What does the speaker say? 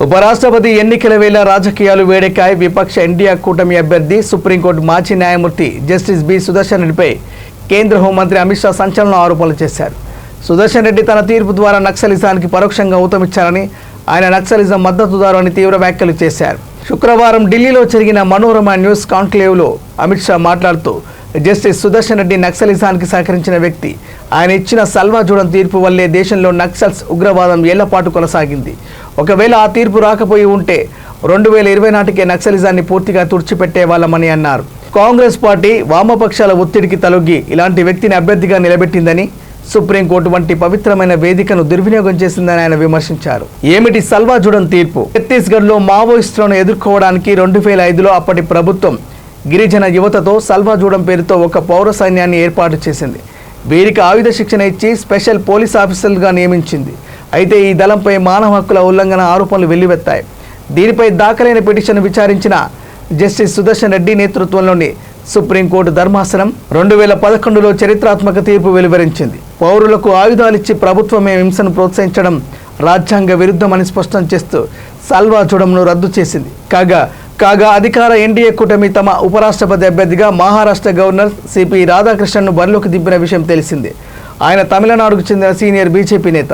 ఉపరాష్ట్రపతి ఎన్నికల వేళ రాజకీయాలు వేడెక్కాయి. విపక్ష ఇండియా కూటమి అభ్యర్థి సుప్రీంకోర్టు మాజీ న్యాయమూర్తి జస్టిస్ బి సుదర్శన్ రెడ్డిపై కేంద్ర హోంమంత్రి అమిత్ షా సంచలన ఆరోపణలు చేశారు. సుదర్శన్ రెడ్డి తన తీర్పు ద్వారా నక్సలిజానికి పరోక్షంగా ఊతమిచ్చారని, ఆయన నక్సలిజం మద్దతుదారు అని తీవ్ర వ్యాఖ్యలు చేశారు. శుక్రవారం ఢిల్లీలో జరిగిన మనోరమ న్యూస్ కాన్క్లేవ్లో అమిత్ షా మాట్లాడుతూ, జస్టిస్ సుదర్శన్ రెడ్డి నక్సలిజానికి సహకరించిన వ్యక్తి. ఆయన ఇచ్చిన సల్వా జూడన్ తీర్పు వల్లే దేశంలో నక్సల్స్ ఉగ్రవాదం ఏళ్లపాటు కొనసాగింది. ఒకవేళ ఆ తీర్పు రాకపోయి ఉంటే 2020 నాటికే నక్సలిజాన్ని పూర్తిగా తుడిచిపెట్టే వాళ్ళమని అన్నారు. కాంగ్రెస్ పార్టీ వామపక్షాల ఒత్తిడికి తలొగ్గి ఇలాంటి వ్యక్తిని అభ్యర్థిగా నిలబెట్టిందని, సుప్రీంకోర్టు వంటి పవిత్రమైన వేదికను దుర్వినియోగం చేసిందని ఆయన విమర్శించారు. ఏమిటి సల్వా జూడన్ తీర్పు? ఛత్తీస్గఢ్లో మావోయిస్టులను ఎదుర్కోవడానికి 2005లో అప్పటి ప్రభుత్వం గిరిజన యువతతో సల్వా జూడన్ పేరుతో ఒక పౌర సైన్యాన్ని ఏర్పాటు చేసింది. వీరికి ఆయుధ శిక్షణ ఇచ్చి స్పెషల్ పోలీస్ ఆఫీసర్లుగా నియమించింది. అయితే ఈ దళంపై మానవ హక్కుల ఉల్లంఘన ఆరోపణలు వెల్లువెత్తాయి. దీనిపై దాఖలైన పిటిషన్ విచారించిన జస్టిస్ సుదర్శన్ రెడ్డి నేతృత్వంలోని సుప్రీంకోర్టు ధర్మాసనం 2011లో చరిత్రాత్మక తీర్పు వెలువరించింది. పౌరులకు ఆయుధాలిచ్చి ప్రభుత్వమే హింసను ప్రోత్సహించడం రాజ్యాంగ విరుద్ధమని స్పష్టం చేస్తూ సల్వా జూడన్ను రద్దు చేసింది. కాగా అధికార ఎన్డీఏ కూటమి తమ ఉపరాష్ట్రపతి అభ్యర్థిగా మహారాష్ట్ర గవర్నర్ సిపి రాధాకృష్ణన్ను బరిలోకి దింపిన విషయం తెలిసిందే. ఆయన తమిళనాడుకు చెందిన సీనియర్ బీజేపీ నేత.